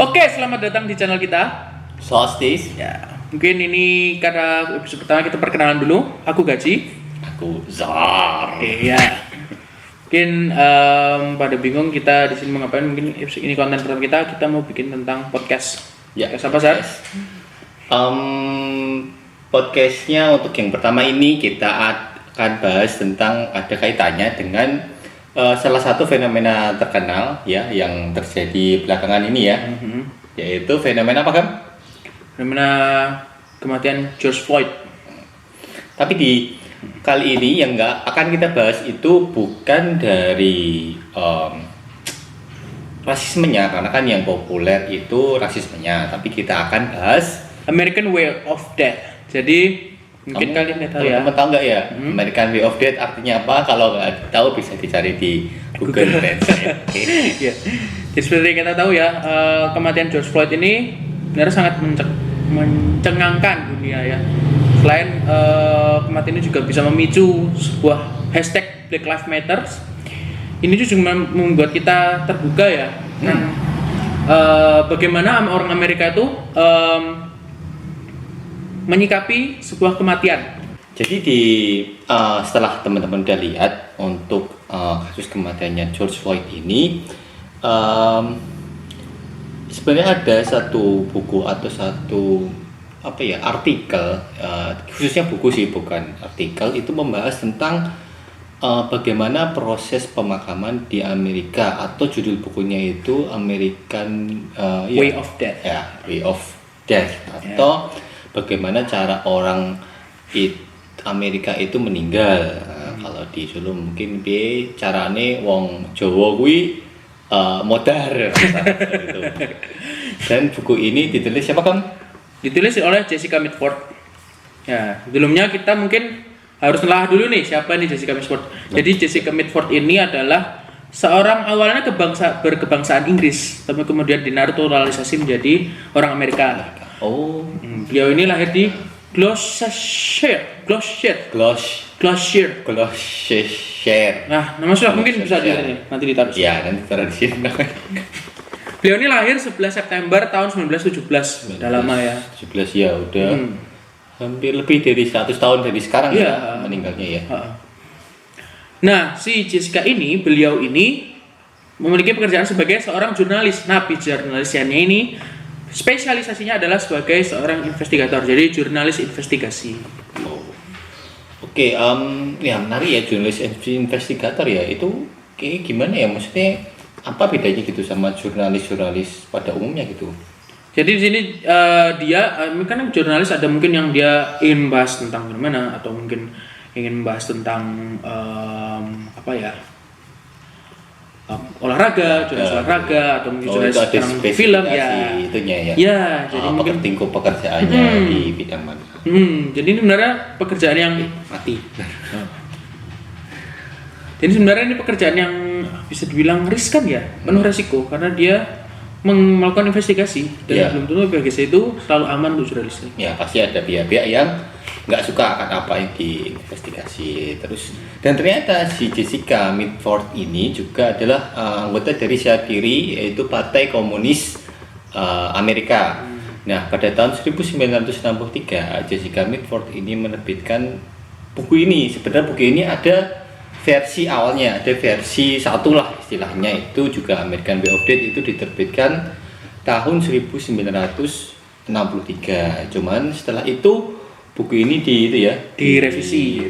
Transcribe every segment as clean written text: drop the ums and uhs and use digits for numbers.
Oke, selamat datang di channel kita. Solstice. Ya, mungkin ini karena episode pertama kita perkenalan dulu. Aku Gaji. Aku Zar. Oke, ya. Mungkin pada bingung kita di sini mau ngapain? Mungkin ini konten pertama kita mau bikin tentang podcast. Ya. Podcast apa, Sar? Podcastnya untuk yang pertama ini kita akan bahas tentang ada kaitannya dengan salah satu fenomena terkenal ya yang terjadi belakangan ini ya, yaitu fenomena apa, Kam? Fenomena kematian George Floyd. Tapi di kali ini yang nggak akan kita bahas itu bukan dari rasismenya, karena kan yang populer itu rasismenya, tapi kita akan bahas American Way of Death. Jadi mungkin kalian nggak tahu ya. Teman-teman tahu nggak ya American Way of Death artinya apa? Kalau nggak tahu bisa dicari di Google Translate. Ya. Jadi seperti yang kita tahu ya, kematian George Floyd ini sebenarnya sangat mencengangkan dunia ya. Selain kematian ini juga bisa memicu sebuah hashtag Black Lives Matter. Ini juga membuat kita terbuka ya. Bagaimana orang Amerika itu menyikapi sebuah kematian. Jadi setelah teman-teman udah lihat untuk kasus kematiannya George Floyd ini, sebenarnya ada satu buku atau satu artikel, khususnya buku sih bukan artikel, itu membahas tentang bagaimana proses pemakaman di Amerika, atau judul bukunya itu American Way of Death. Ya, Way of Death, atau bagaimana cara orang Amerika itu meninggal. Kalau di Solo mungkin carane wong Jawa kuwi modar gitu. Dan buku ini ditulis siapa, Kang? Ditulis oleh Jessica Mitford. Ya, sebelumnya kita mungkin harus telah dulu nih siapa nih Jessica Mitford. Jadi Jessica Mitford ini adalah seorang awalnya berkebangsaan Inggris, tapi kemudian dinaturalisasi menjadi orang Amerika. Oh, Beliau ini lahir di Gloucestershire. Nah, nama sudah mungkin bisa nanti ditaruh. Ya, nanti taruh di sini. Beliau ini lahir 11 September tahun 1917. Udah lama ya. 17 ya, udah hampir lebih dari 100 tahun dari sekarang ya meninggalnya ya. Nah, si Jessica ini, beliau ini memiliki pekerjaan sebagai seorang jurnalis. Nah, jurnalisnya ini spesialisasinya adalah sebagai seorang investigator, jadi jurnalis investigasi. Oke, ya menarik ya, jurnalis investigator ya, itu kayak gimana ya, maksudnya apa bedanya gitu sama jurnalis pada umumnya gitu? Jadi di sini dia kan jurnalis, ada mungkin yang dia ingin bahas tentang fenomena, atau mungkin ingin bahas tentang olahraga, jurnalis olahraga, atau mungkin jurnalis tentang film ya. Itunya ya. Ya, jadi mungkin tingkup pekerjaannya di bidang mana? Jadi ini sebenarnya pekerjaan yang mati. Jadi sebenarnya ini pekerjaan yang bisa dibilang riskan ya, penuh resiko, karena dia melakukan investigasi dan belum tentu investigasi itu selalu aman untuk jurnalis. Ya, pasti ada pihak-pihak yang nggak suka akan apa yang diinvestigasi terus. Dan ternyata si Jessica Mitford ini juga adalah anggota dari SHATIRI, yaitu Partai Komunis Amerika. Nah, pada tahun 1963 Jessica Mitford ini menerbitkan buku ini. Sebenarnya buku ini ada versi awalnya, ada versi satu lah istilahnya, itu juga American Way of Death, itu diterbitkan tahun 1963. Cuman setelah itu buku ini direvisi.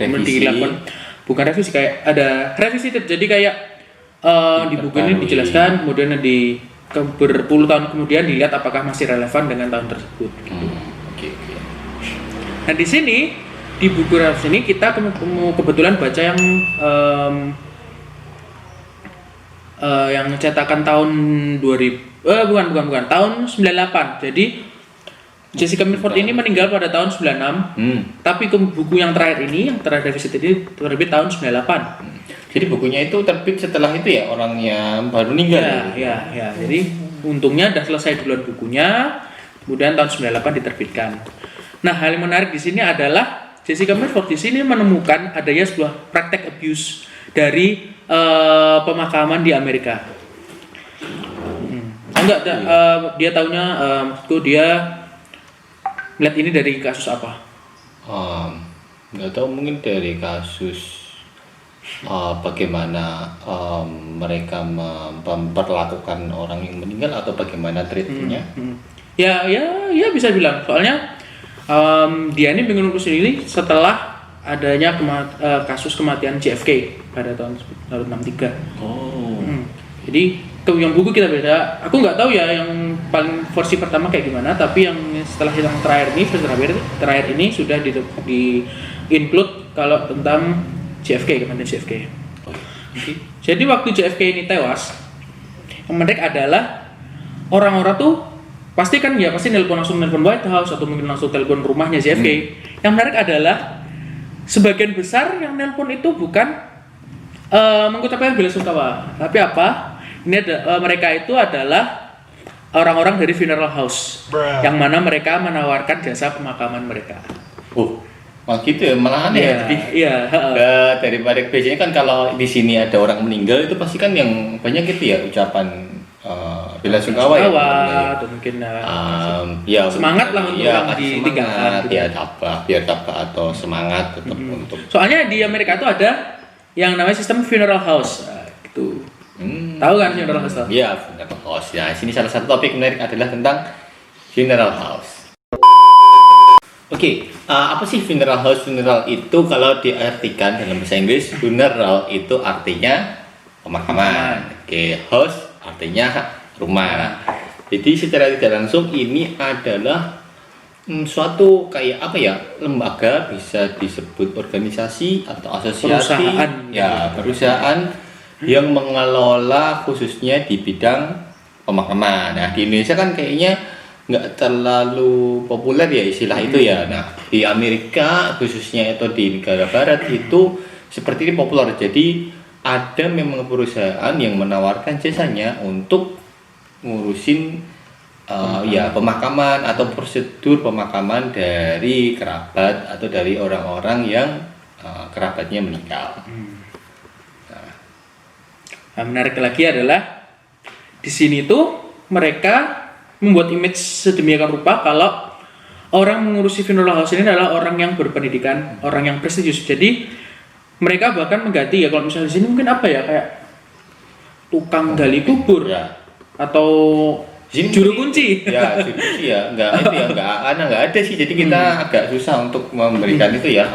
Bukan revisi, kayak ada revisi terjadi, kayak di buku ini dijelaskan, kemudian berpuluh tahun kemudian dilihat apakah masih relevan dengan tahun tersebut. Okay. Nah, di sini di buku revisi ini kita kebetulan baca yang cetakan tahun 2000, bukan tahun 98. Jadi Jessica Mitford ini meninggal pada tahun 96. Tapi buku yang terakhir ini, yang terakhir revisi ini terbit tahun 98. Jadi bukunya itu terbit setelah itu ya, orangnya baru meninggal. Ya. Jadi untungnya udah selesai duluan bukunya, kemudian tahun 98 diterbitkan. Nah, hal yang menarik di sini adalah Jessica Mitford di sini menemukan adanya sebuah praktek abuse dari pemakaman di Amerika. Enggak, dia taunya maksudku dia melihat ini dari kasus apa? Nggak tahu, mungkin dari kasus bagaimana mereka memperlakukan orang yang meninggal atau bagaimana treatmentnya. Ya bisa bilang. Soalnya dia ini bingung sendiri setelah adanya kasus kematian JFK pada tahun 1963. Jadi yang buku kita beda. Aku nggak tahu ya yang paling versi pertama kayak gimana, tapi yang setelah yang terakhir ini, versi terakhir ini sudah di include kalau tentang JFK, kematian JFK. Jadi waktu JFK ini tewas, yang menarik adalah orang-orang tuh pasti langsung nelpon White House atau mungkin langsung telepon rumahnya JFK. Yang menarik adalah sebagian besar yang nelpon itu bukan mengucapkan bela sungkawa, tapi apa? Ini mereka itu adalah orang-orang dari funeral house, yang mana mereka menawarkan jasa pemakaman mereka. Gitu ya, malah aneh. Daripada biasanya kan kalau di sini ada orang meninggal itu pasti kan yang banyak gitu ya ucapan bela sungkawa atau mungkin semangat lah untuk orang ditinggalkan, biar tabah atau semangat tetap untuk. Soalnya di Amerika itu ada yang namanya sistem funeral house, gitu. Tahu kan funeral house? Iya, funeral house. Ya, sini salah satu topik menarik adalah tentang funeral house. Oke, apa sih funeral house? Funeral itu kalau diartikan dalam bahasa Inggris, funeral itu artinya pemakaman. House artinya rumah. Jadi secara tidak langsung ini adalah suatu kayak apa ya, lembaga, bisa disebut organisasi atau asosiasi, perusahaan yang mengelola khususnya di bidang pemakaman. Nah, di Indonesia kan kayaknya nggak terlalu populer ya istilah itu ya. Nah, di Amerika khususnya atau di negara barat itu seperti ini populer. Jadi ada memang perusahaan yang menawarkan jasanya untuk ngurusin pemakaman atau prosedur pemakaman dari kerabat atau dari orang-orang yang kerabatnya meninggal. Nah, menarik lagi adalah di sini tuh mereka membuat image sedemikian rupa kalau orang mengurusi funeral house ini adalah orang yang berpendidikan, orang yang prestisius. Jadi mereka bahkan mengganti ya, kalau misalnya di sini mungkin apa ya, kayak tukang gali kubur atau juru kunci. Juru kunci ya, nggak ada sih. Jadi kita agak susah untuk memberikan itu ya,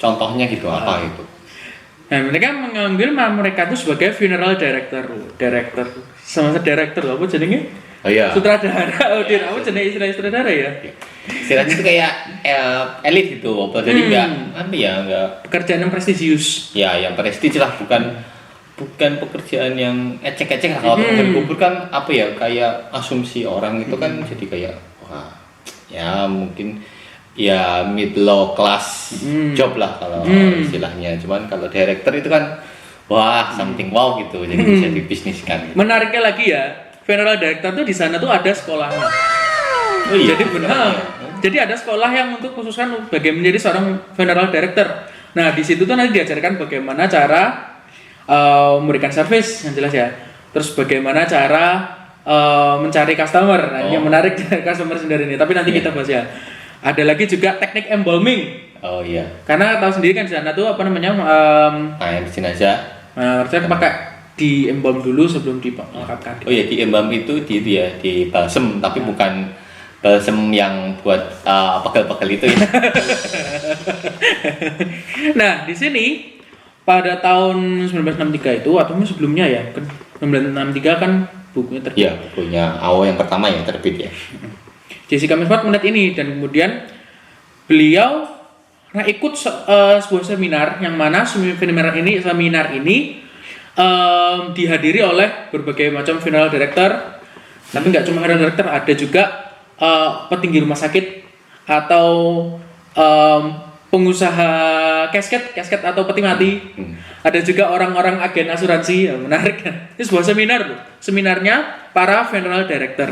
contohnya gitu gitu. Nah, mereka mengambil mereka itu sebagai funeral director apa jadinya? Sutradara. Apa jenis istilah sutradara ya? Istilahnya itu kayak elit gitu. Jadi nggak pekerjaan yang prestisius. Ya, yang prestisius lah, bukan pekerjaan yang ecek-ecek. Kalau tukang kubur kan apa ya, kayak asumsi orang itu kan jadi kayak mungkin ya mid low class job lah kalau istilahnya. Cuman kalau director itu kan something wow gitu, jadi bisa dibisniskan. Menariknya lagi ya, funeral director tuh di sana tuh ada sekolahnya. Jadi benar. Jadi ada sekolah yang untuk khususkan bagaimana menjadi seorang funeral director. Nah, di situ tuh nanti diajarkan bagaimana cara memberikan service yang jelas ya. Terus bagaimana cara mencari customer. Nah, ini yang menarik customer sendiri ini. Tapi nanti kita bahas ya. Ada lagi juga teknik embalming. Karena tahu sendiri kan di sana tuh apa namanya? Jenazah. Harusnya pakai di embalm dulu sebelum dimakamkan. Di embalm itu di balsem, tapi bukan balsem yang buat pegel-pegel itu ya. Nah, di sini pada tahun 1963 itu atau sebelumnya ya, 1963 kan bukunya terbit. Iya, bukunya AO yang pertama yang terbit ya. Jessica Mitford melihat ini dan kemudian beliau ikut sebuah seminar yang mana seminar ini dihadiri oleh berbagai macam funeral director. Tapi nggak cuma funeral director, ada juga petinggi rumah sakit atau pengusaha casket atau peti mati. Ada juga orang-orang agen asuransi. Menarik kan? Ini sebuah seminar loh. Seminarnya para funeral director.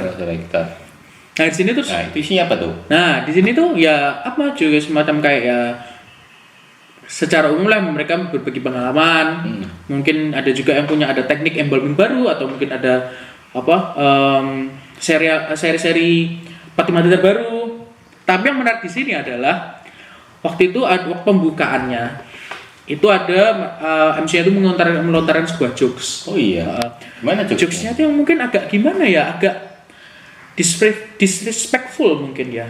Nah, di sini tuh itu isinya apa tuh? Nah, di sini tuh ya apa juga semacam kayak ya secara umum lah mereka berbagi pengalaman. Mungkin ada juga yang punya ada teknik embalming baru atau mungkin ada seri-seri peti mati terbaru. Tapi yang menarik di sini adalah waktu itu waktu pembukaannya itu ada MC itu melontarkan sebuah jokes. Oh iya. Gimana Jokesnya itu yang mungkin agak gimana ya, agak disrespectful mungkin ya.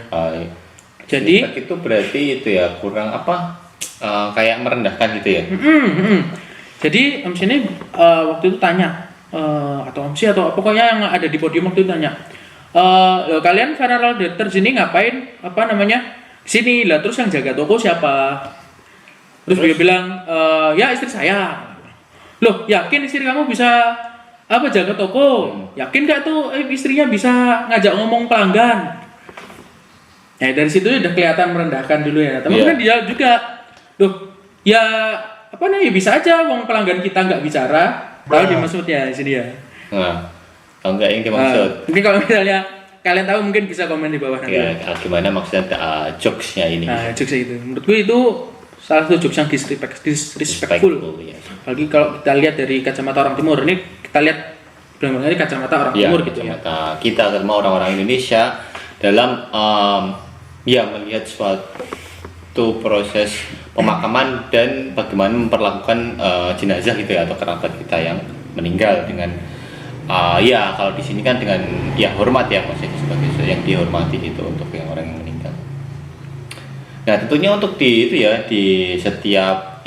Jadi itu berarti itu ya kurang apa? Kayak merendahkan gitu ya. Jadi MC ini waktu itu tanya atau MC atau pokoknya yang ada di podium waktu itu tanya, loh, kalian Funeral Directors ini ngapain sini lah, terus yang jaga toko siapa? Terus dia bilang, ya istri saya. Loh, yakin istri kamu bisa jaga toko? Yakin gak tuh istrinya bisa ngajak ngomong pelanggan? Nah dari situ udah kelihatan merendahkan dulu ya. Tapi kan dia juga, loh ya bisa aja wong pelanggan kita nggak bicara. Tahu dimaksudnya di sini ya. Nah, tahu nggak yang dimaksud? Mungkin kalau misalnya kalian tahu mungkin bisa komen di bawah nanti. Ya, gimana maksudnya jokesnya ini? Nah, jokesnya itu, menurut gue itu salah satu jokes yang disrespectful. Ya. Apalagi kalau kita lihat dari kacamata orang timur, ini kita lihat benar-benar dari kacamata orang timur gitu ya. Kacamata kita sama orang-orang Indonesia dalam melihat suatu proses pemakaman dan bagaimana memperlakukan jenazah gitu ya, atau kerabat kita yang meninggal dengan kalau di sini kan dengan hormat ya, maksudnya sebagai yang dihormati itu untuk yang orang yang meninggal. Nah tentunya untuk di setiap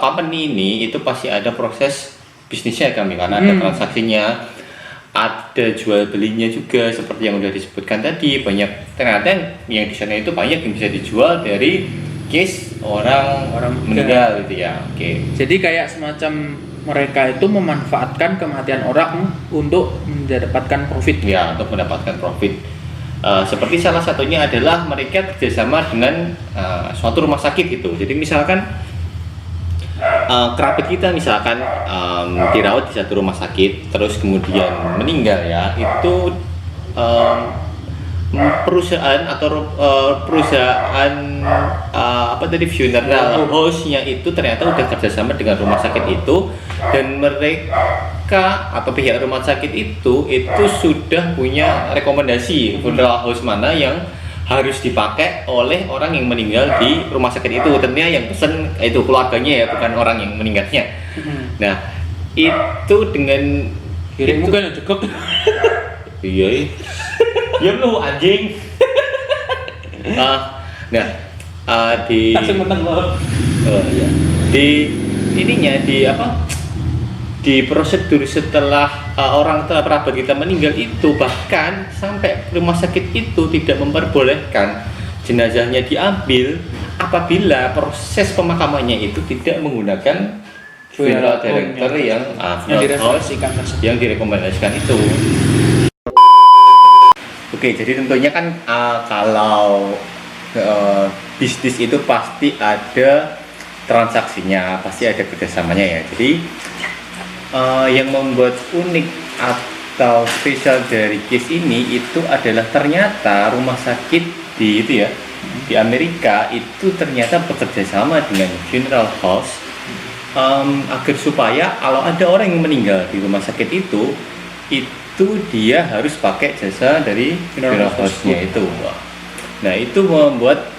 company ini itu pasti ada proses bisnisnya kami, karena ada transaksinya, ada jual belinya juga seperti yang udah disebutkan tadi. Banyak ternyata yang di sana itu banyak yang bisa dijual dari case orang meninggal gitu ya. Jadi kayak semacam mereka itu memanfaatkan kematian orang untuk mendapatkan profit. Ya, untuk mendapatkan profit. Seperti salah satunya adalah mereka kerjasama dengan suatu rumah sakit gitu. Jadi misalkan kerabat kita misalkan dirawat di satu rumah sakit, terus kemudian meninggal ya, itu perusahaan funeral hostnya itu ternyata udah kerjasama dengan rumah sakit itu, dan mereka atau pihak rumah sakit itu sudah punya rekomendasi funeral host mana yang harus dipakai oleh orang yang meninggal di rumah sakit itu. Tentunya yang pesen itu keluarganya ya, bukan orang yang meninggalnya. Nah itu dengan kirim bukan cukup. Iya. Ya lu anjing. Di langsung menang loh. Di ininya di prosedur setelah kerabat kita meninggal itu, bahkan sampai rumah sakit itu tidak memperbolehkan jenazahnya diambil apabila proses pemakamannya itu tidak menggunakan funeral director yang direkomendasikan itu. Oke, jadi tentunya kan kalau bisnis itu pasti ada transaksinya, pasti ada kerjasamanya ya. Jadi yang membuat unik atau spesial dari case ini itu adalah ternyata rumah sakit di Amerika itu ternyata bekerja sama dengan funeral house agar supaya kalau ada orang yang meninggal di rumah sakit itu dia harus pakai jasa dari funeral house-nya itu. Nah itu membuat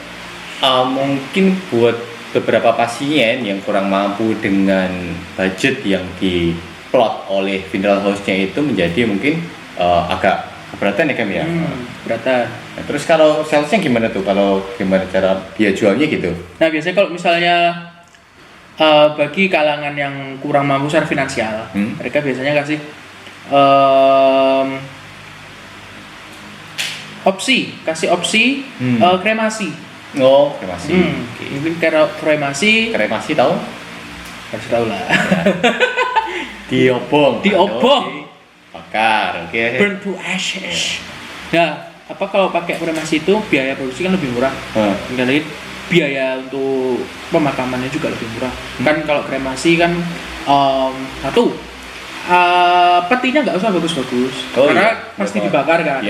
mungkin buat beberapa pasien yang kurang mampu dengan budget yang diplot oleh funeral house-nya itu menjadi mungkin agak keberatan ya kami ya. Keberatan. Nah, terus kalau salesnya gimana tuh? Kalau gimana cara dia jualnya gitu? Nah biasanya kalau misalnya bagi kalangan yang kurang mampu secara finansial, mereka biasanya kasih opsi kremasi. Oh, kremasi. Mungkin kremasi tahu? Harus tahu lah. Diobong. Bakar, oke. Burn to ashes. Nah, kalau pakai kremasi itu biaya produksi kan lebih murah. Kemudian biaya untuk pemakamannya juga lebih murah. Kan kalau kremasi kan petinya nggak usah bagus-bagus, karena pasti dibakar kan.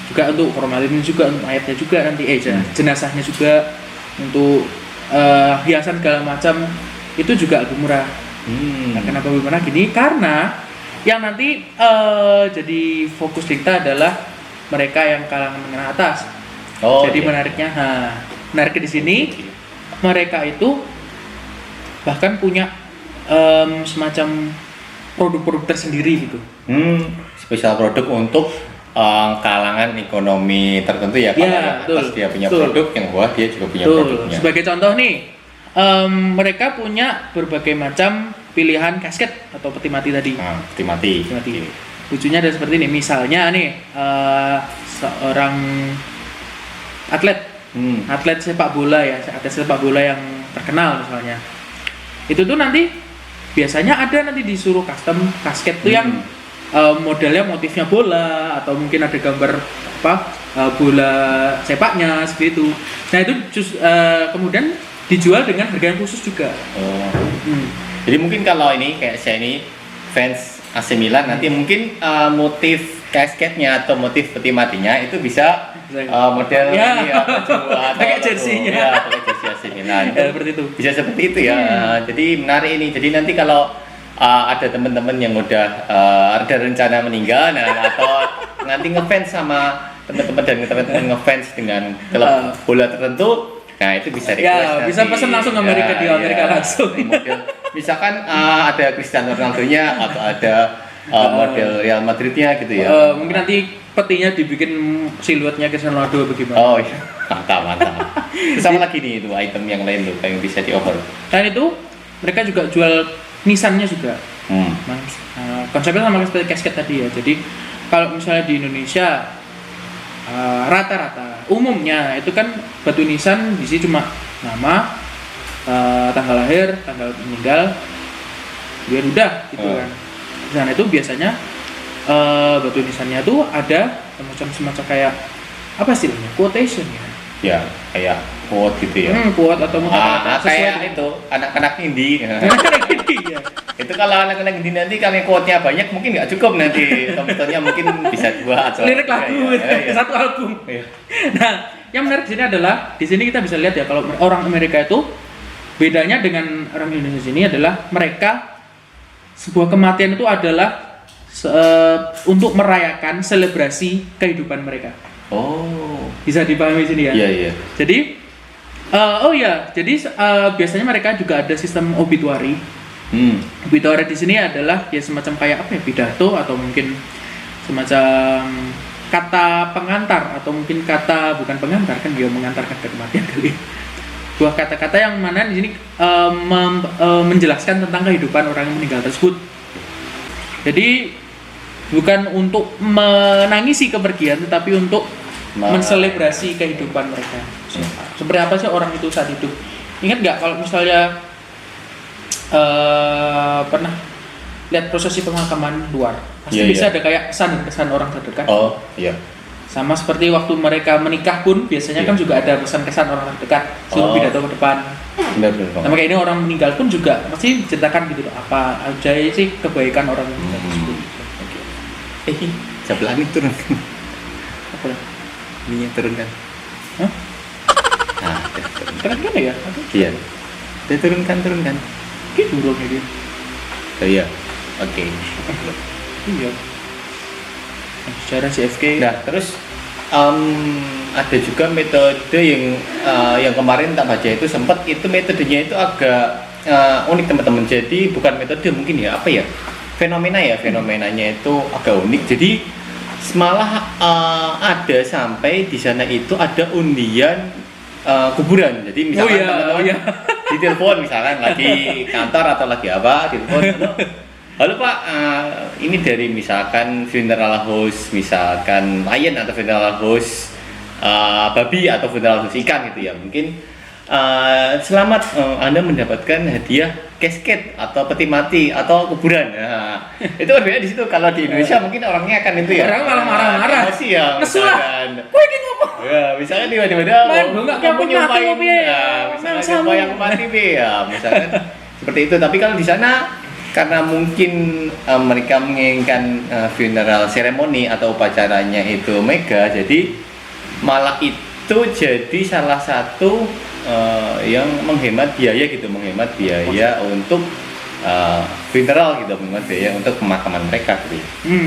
Juga untuk formalin juga, untuk mayatnya juga nanti jenazahnya juga, untuk hiasan segala macam itu juga lebih murah. Nah, kenapa lebih murah gini? Karena Yang nanti jadi fokus kita adalah mereka yang kalangan menengah atas. Oh, Jadi iya. menariknya di sini mereka itu bahkan punya semacam produk-produk tersendiri gitu. Spesial produk untuk kalangan ekonomi tertentu ya, Ya, kalau yang betul, atas dia punya betul. produk, yang bawah dia juga punya Betul. produknya. Sebagai contoh nih, mereka punya berbagai macam pilihan kasket atau peti mati tadi. Nah, peti mati. Peti mati. Lucunya ada seperti ini. Misalnya nih, seorang atlet sepak bola ya, atlet sepak bola yang terkenal misalnya. Itu tuh nanti biasanya ada nanti disuruh custom kasket tuh yang modelnya motifnya bola atau mungkin ada gambar bola sepaknya seperti itu. Nah itu kemudian dijual dengan harga yang khusus juga. Oh. Jadi mungkin kalau ini kayak saya ini fans AC Milan, nanti mungkin motif kasketnya atau motif peti matinya itu bisa model Ya. ini ya, Pakai jersey-nya. Ya, pakai jersey AC Milan. Ya, seperti itu. Bisa seperti itu ya. Jadi menarik ini. Jadi nanti kalau ada teman-teman yang udah ada rencana meninggal, atau nanti ngefans sama teman-teman dan teman-teman ngefans dengan klub bola tertentu, nah itu bisa request Ya, bisa pesan langsung Amerika di Amerika langsung. Model, misalkan ada Cristiano Ronaldo-nya atau ada model Real Madrid-nya gitu ya. Mungkin nanti petinya dibikin siluetnya Cristiano Ronaldo bagaimana. Oh iya, mantap. Terus sama lagi nih itu item yang lain tuh yang bisa di-offer. Selain itu, mereka juga jual nisannya juga. Konsepnya sama seperti kasket tadi ya. Jadi kalau misalnya di Indonesia rata-rata umumnya itu kan batu nisan di sini cuma nama, tanggal lahir, tanggal meninggal, dia udah gitu kan. Di sana itu biasanya batu nisannya tuh ada semacam kayak apa sih namanya? Quotation ya. Ya, kayak quote gitu ya. Quote atau kata-kata Kayak itu anak-anak indie. ya. Itu kalau anak-anak indie nanti kami quote-nya banyak mungkin nggak cukup nanti. Tontonnya mungkin bisa 2 atau Lirik lagu ya. satu album. Iya. Nah, yang menarik di sini adalah di sini kita bisa lihat ya kalau orang Amerika itu bedanya dengan orang Indonesia ini adalah mereka sebuah kematian itu adalah untuk merayakan selebrasi kehidupan mereka. Oh. Bisa dipahami sini ya. Iya. Jadi biasanya mereka juga ada sistem obituary. Obituary di sini adalah ya semacam kayak apa ya, pidato atau mungkin semacam kata pengantar atau mungkin bukan pengantar kan dia mengantarkan ke kematian kali. Buah kata-kata yang mana di sini menjelaskan tentang kehidupan orang yang meninggal tersebut. Jadi bukan untuk menangisi kepergian tetapi untuk menselebrasi kehidupan mereka. Seperti apa sih orang itu saat hidup? Ingat nggak kalau misalnya pernah lihat prosesi pemakaman luar, pasti bisa ada kayak kesan orang terdekat. Oh iya. Sama seperti waktu mereka menikah pun biasanya kan juga ada pesan-kesan orang terdekat suruh pidato ke depan. Benar. Sama kayak ini orang meninggal pun juga pasti ceritakan gitu loh, apa aja sih kebaikan orang meninggal tersebut. Sebelah ini turun. Apa? Ini yang turunkan. Hah? Nah, Keren kan ya? iya. Dia turunkan. Gitu turunnya dia. Oh, iya. Oke. Iya. Secara CFK. Nah, terus ada juga metode yang kemarin tak baca itu sempat itu metodenya itu agak unik teman-teman. Jadi bukan metode mungkin ya, apa ya? Fenomenanya itu agak unik. Jadi malah ada sampai di sana itu ada undian kuburan. Jadi misalkan teman-teman ditelepon misalkan lagi kantor atau lagi apa, ditelepon. Halo Pak, ini dari misalkan funeral house, misalkan lion atau funeral house babi atau funeral house ikan gitu ya. Mungkin selamat Anda mendapatkan hadiah casket atau peti mati atau kuburan. Nah, itu berbeda di situ. Kalau di Indonesia mungkin orangnya akan itu ya. Orang malah marah-marah. Emosi ya. Nesu lah. Kok ini ngomong? Ya, misalnya tiba-tiba kamu nyumpain, misalnya nyumpain yang mati ya, misalnya seperti itu. Tapi kalau di sana karena mungkin mereka menginginkan funeral ceremony atau upacaranya itu mega, jadi malah itu jadi salah satu yang menghemat biaya untuk funeral gitu, mengeluarkan biaya untuk pemakaman mereka gitu.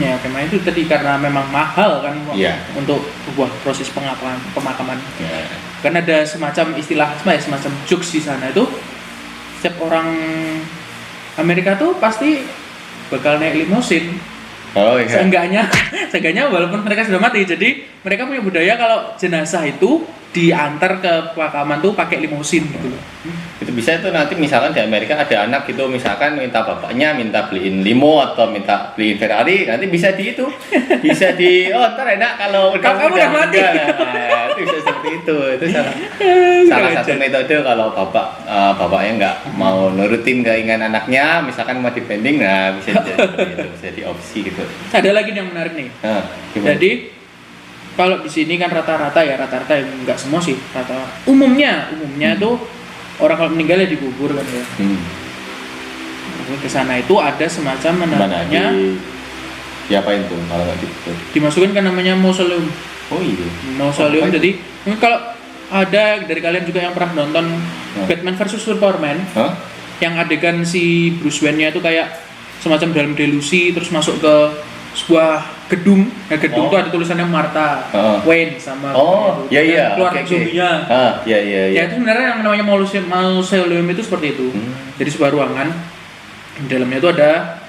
Ya memang itu tadi karena memang mahal kan Iya. untuk sebuah proses pemakaman. Ya. Kan ada semacam istilah semacam jokes di sana itu, setiap orang Amerika tuh pasti bakal naik limosin. Oh iya. Seenggaknya walaupun mereka sudah mati, jadi mereka punya budaya kalau jenazah itu diantar ke pemakaman tuh pakai limosin gitu loh. Itu bisa itu nanti misalkan di Amerika ada anak gitu, misalkan minta bapaknya minta beliin limo atau minta beliin Ferrari, nanti bisa bisa ntar enak kalau Kamu udah mati. Nah, itu bisa seperti itu salah satu metode kalau bapaknya nggak mau nurutin keinginan anaknya, misalkan mau dipending, nah bisa jadi seperti itu, bisa diopsi gitu. Ada lagi yang menarik nih. Gimana? Jadi kalau di sini kan rata-rata ya nggak semua sih, umumnya tuh orang kalau meninggal ya dikubur kan ya. Ke sana itu ada semacam namanya diapain tuh kalau nggak dikubur? Dimasukin kan namanya mausoleum. Oh iya. Mausoleum. Jadi kalau ada dari kalian juga yang pernah nonton Batman versus Superman, yang adegan si Bruce Wayne-nya itu kayak semacam dalam delusi terus masuk ke sebuah gedung. Nah, gedung itu ada tulisannya Martha Wayne sama iya keluar zombinya. Iya. Ya itu sebenarnya yang namanya mausoleum itu seperti itu. Jadi sebuah ruangan di dalamnya itu ada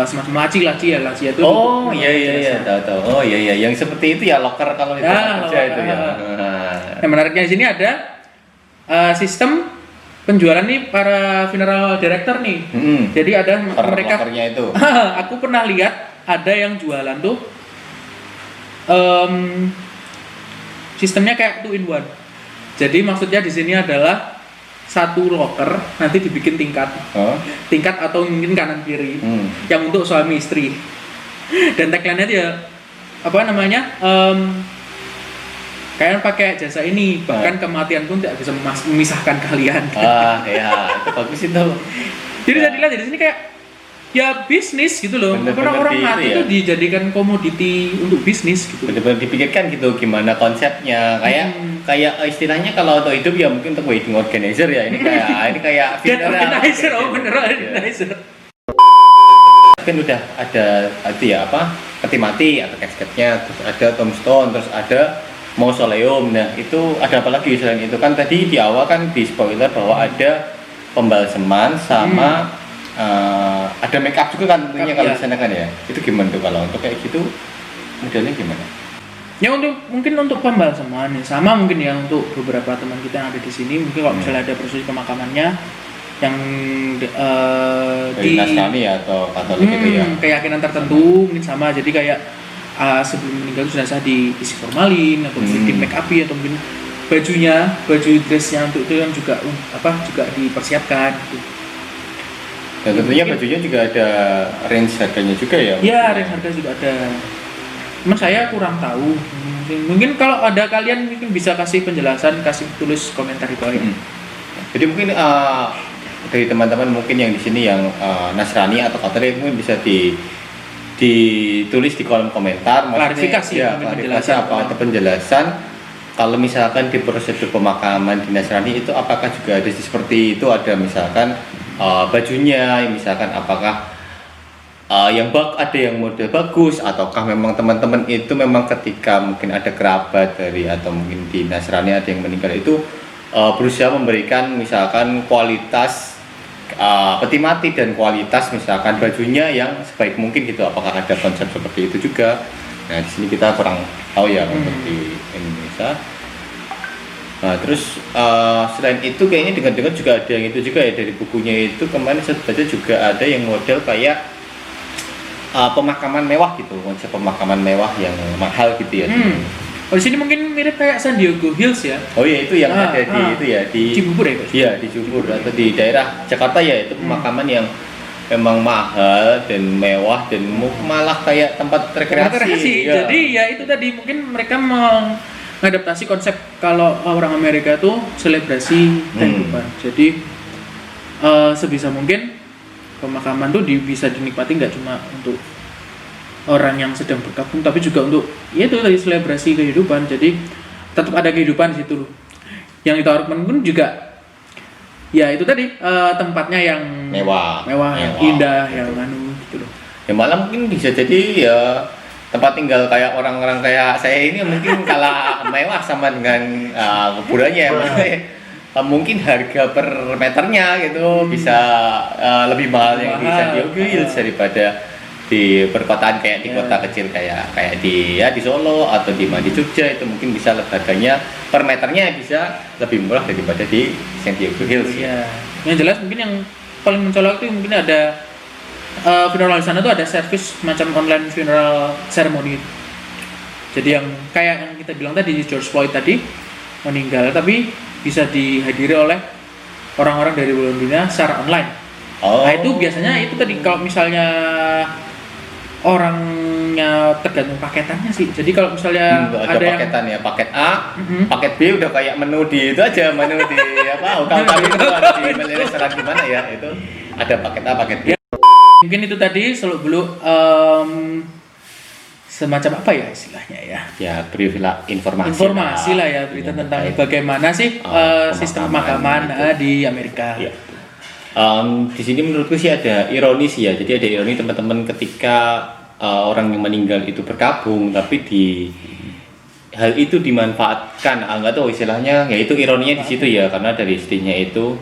semacam laci itu. Iya, tahu. Oh iya, yang seperti itu ya locker kalau di tempat kerja itu ya. Yang menariknya di sini ada sistem penjualan nih para funeral director nih. Jadi ada mereka itu. Aku pernah lihat ada yang jualan tuh sistemnya kayak 2 in 1. Jadi maksudnya di sini adalah satu locker nanti dibikin tingkat atau mungkin kanan kiri yang untuk suami istri. Dan tagline-nya dia kalian pakai jasa ini, bahkan kematian pun tidak bisa memisahkan kalian. Ya, itu bagus itu. Jadi saya dilihat di sini kayak ya bisnis gitu loh. Orang mati itu dijadikan komoditi untuk bisnis gitu. Benar-benar dipikirkan gitu gimana konsepnya. Kayak istilahnya kalau untuk hidup ya mungkin untuk wedding organizer ya. Ini kayak organizer, organizer. Kan udah ada peti mati atau casketnya, terus ada tombstone, terus ada mausoleum. Nah, itu ada apa lagi selain itu? Kan tadi di awal kan di spoiler bahwa ada pembalseman sama ada make up juga kan tentunya kalau di sana kan ya. Itu gimana tuh kalau untuk kayak gitu modelnya gimana? Ya mungkin untuk pembalseman ya sama mungkin ya untuk beberapa teman kita yang ada di sini mungkin kalau misalnya ada proses pemakamannya yang di Nasrani atau Katolik gitu ya. Keyakinan tertentu mungkin sama, jadi kayak sebelum meninggal jenazah diisi formalin atau mungkin di make up atau mungkin baju dressnya untuk itu yang juga dipersiapkan gitu. Dan tentunya bajunya juga ada range harganya juga ya? Iya, range harga juga ada. Cuma saya kurang tahu. Mungkin kalau ada kalian mungkin bisa kasih penjelasan, tulis komentar di bawah ini. Jadi mungkin dari teman-teman mungkin yang di sini yang Nasrani atau Katolik mungkin bisa ditulis di kolom komentar. Klarifikasi atau penjelasan. Kalau misalkan di prosedur pemakaman di Nasrani itu apakah juga ada seperti itu, ada misalkan bajunya, misalkan apakah ada yang model bagus, ataukah memang teman-teman itu memang ketika mungkin ada kerabat dari atau mungkin di Nasrani ada yang meninggal itu berusaha memberikan misalkan kualitas peti mati dan kualitas misalkan bajunya yang sebaik mungkin gitu, apakah ada konsep seperti itu juga? Nah di sini kita kurang tahu ya untuk di Indonesia. Nah terus selain itu kayaknya dengar-dengar juga ada yang itu juga ya, dari bukunya itu kemarin saya baca juga ada yang model kayak pemakaman mewah gitu, konsep pemakaman mewah yang mahal gitu ya. Oh di sini mungkin mirip kayak San Diego Hills ya. Oh iya itu yang ada di Cibubur ya. Iya di Cibubur atau di daerah Jakarta ya, itu pemakaman yang memang mahal dan mewah dan malah kayak tempat rekreasi. Ya. Jadi ya itu tadi mungkin mereka mengadaptasi konsep kalau orang Amerika tuh selebrasi kehidupan. Jadi sebisa mungkin pemakaman tuh bisa dinikmati nggak cuma untuk orang yang sedang berkabung, tapi juga untuk ya itu tadi selebrasi kehidupan. Jadi tetap ada kehidupan di situ. Yang ditawarkan pun juga Ya itu tadi tempatnya yang Mewah. yang indah, yang anu gitu loh. Ya malah mungkin bisa jadi ya tempat tinggal kayak orang-orang kayak saya ini mungkin kalah mewah sama dengan kuburannya. Maksudnya, mungkin harga per meternya gitu bisa lebih mahal yang di San Diego Hills daripada di perkotaan kayak di kota kecil kayak di Solo atau di Jogja. Itu mungkin bisa harganya per meternya bisa lebih murah daripada di San Diego Hills. Iya. Yang jelas mungkin yang paling mencolok itu mungkin ada funeral di sana tuh ada service macam online funeral ceremony. Jadi yang kayak yang kita bilang tadi, George Floyd tadi meninggal tapi bisa dihadiri oleh orang-orang dari seluruh dunia secara online. Nah itu biasanya itu tadi kalau misalnya orangnya tergantung paketannya sih. Jadi kalau misalnya ada paketan ya, paket A, paket B udah kayak menu di itu aja, menu di apa? Hotel itu di restoran di mana ya? Itu ada paket A, paket B. Mungkin itu tadi dulu semacam apa ya istilahnya ya? Ya berilah informasi lah ya, berita tentang bagaimana sih sistem pemakaman di Amerika. Ya. Di sini menurutku sih ada ironis ya. Jadi ada ironi teman-teman ketika orang yang meninggal itu berkabung, tapi hal itu dimanfaatkan. Nggak tahu istilahnya. Ya itu ironinya di situ ya, karena dari istrinya itu,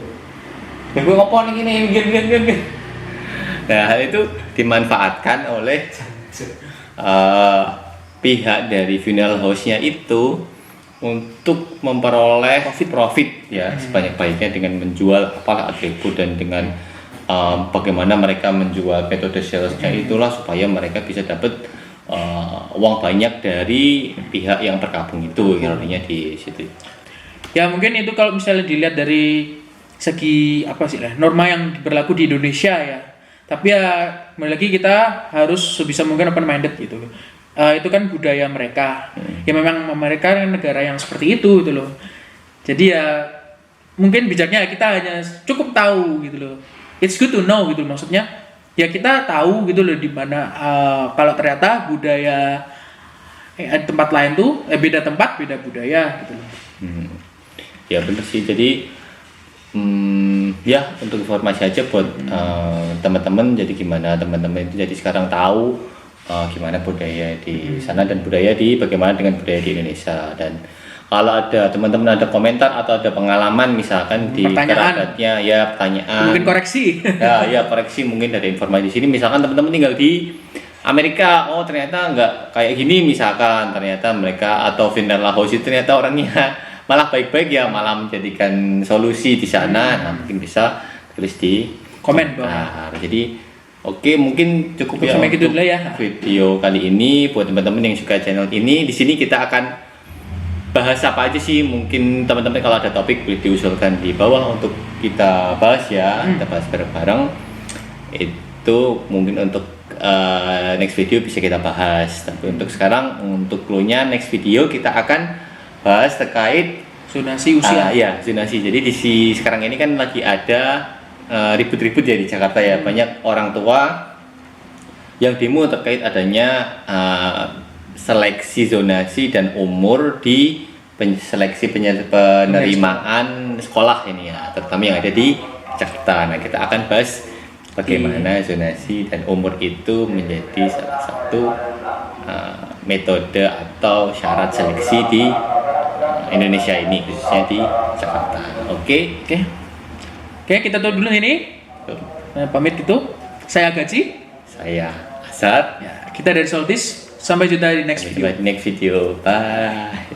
gue ngopon gini, gini. Nah hal itu dimanfaatkan oleh pihak dari funeral house-nya itu untuk memperoleh profit ya sebanyak-banyaknya dengan menjual apalah atribut dan dengan bagaimana mereka menjual metode salesnya itulah supaya mereka bisa dapat uang banyak dari pihak yang berkabung itu, ironinya di situ. Ya mungkin itu kalau misalnya dilihat dari segi apa sih lah norma yang berlaku di Indonesia ya. Tapi ya kembali lagi kita harus sebisa mungkin open minded gitu. Itu kan budaya mereka. Ya memang mereka kan negara yang seperti itu gitu loh. Jadi ya mungkin bijaknya kita hanya cukup tahu gitu loh. It's good to know gitu loh. Maksudnya ya kita tahu gitu loh di mana kalau ternyata budaya tempat lain tuh beda tempat beda budaya gitu loh. Ya benar sih. Jadi ya untuk informasi aja buat teman-teman. Jadi gimana teman-teman itu jadi sekarang tahu gimana budaya di sana dan bagaimana dengan budaya di Indonesia. Dan kalau ada teman-teman ada komentar atau ada pengalaman misalkan di kerabatnya ya pertanyaan mungkin koreksi ya koreksi mungkin dari informasi di sini. Misalkan teman-teman tinggal di Amerika, ternyata nggak kayak gini misalkan, ternyata mereka atau funeral house itu ternyata orangnya malah baik-baik ya, malah menjadikan solusi di sana. Nah mungkin bisa tulis di komen bawah. Jadi oke, mungkin cukup ya untuk ya video kali ini. Buat teman-teman yang suka channel ini, di sini kita akan bahas apa aja sih. Mungkin teman-teman kalau ada topik boleh diusulkan di bawah untuk kita bahas ya. Kita bahas bareng-bareng. Itu mungkin untuk next video bisa kita bahas. Tapi untuk sekarang, untuk clue-nya next video kita akan bahas terkait zonasi usia. Zonasi. Jadi sekarang ini kan lagi ada ribut-ribut ya di Jakarta ya. Banyak orang tua yang demo terkait adanya seleksi zonasi dan umur di seleksi penerimaan sekolah ini ya, terutama yang ada di Jakarta. Nah kita akan bahas bagaimana zonasi dan umur itu menjadi salah satu metode atau syarat seleksi di Indonesia ini, khususnya di Jakarta. Oke, kita tutup dulu ini. Pamit gitu. Saya Gaji. Saya Asad. Ya, kita dari Soltis. Sampai jumpa di next video. Bye.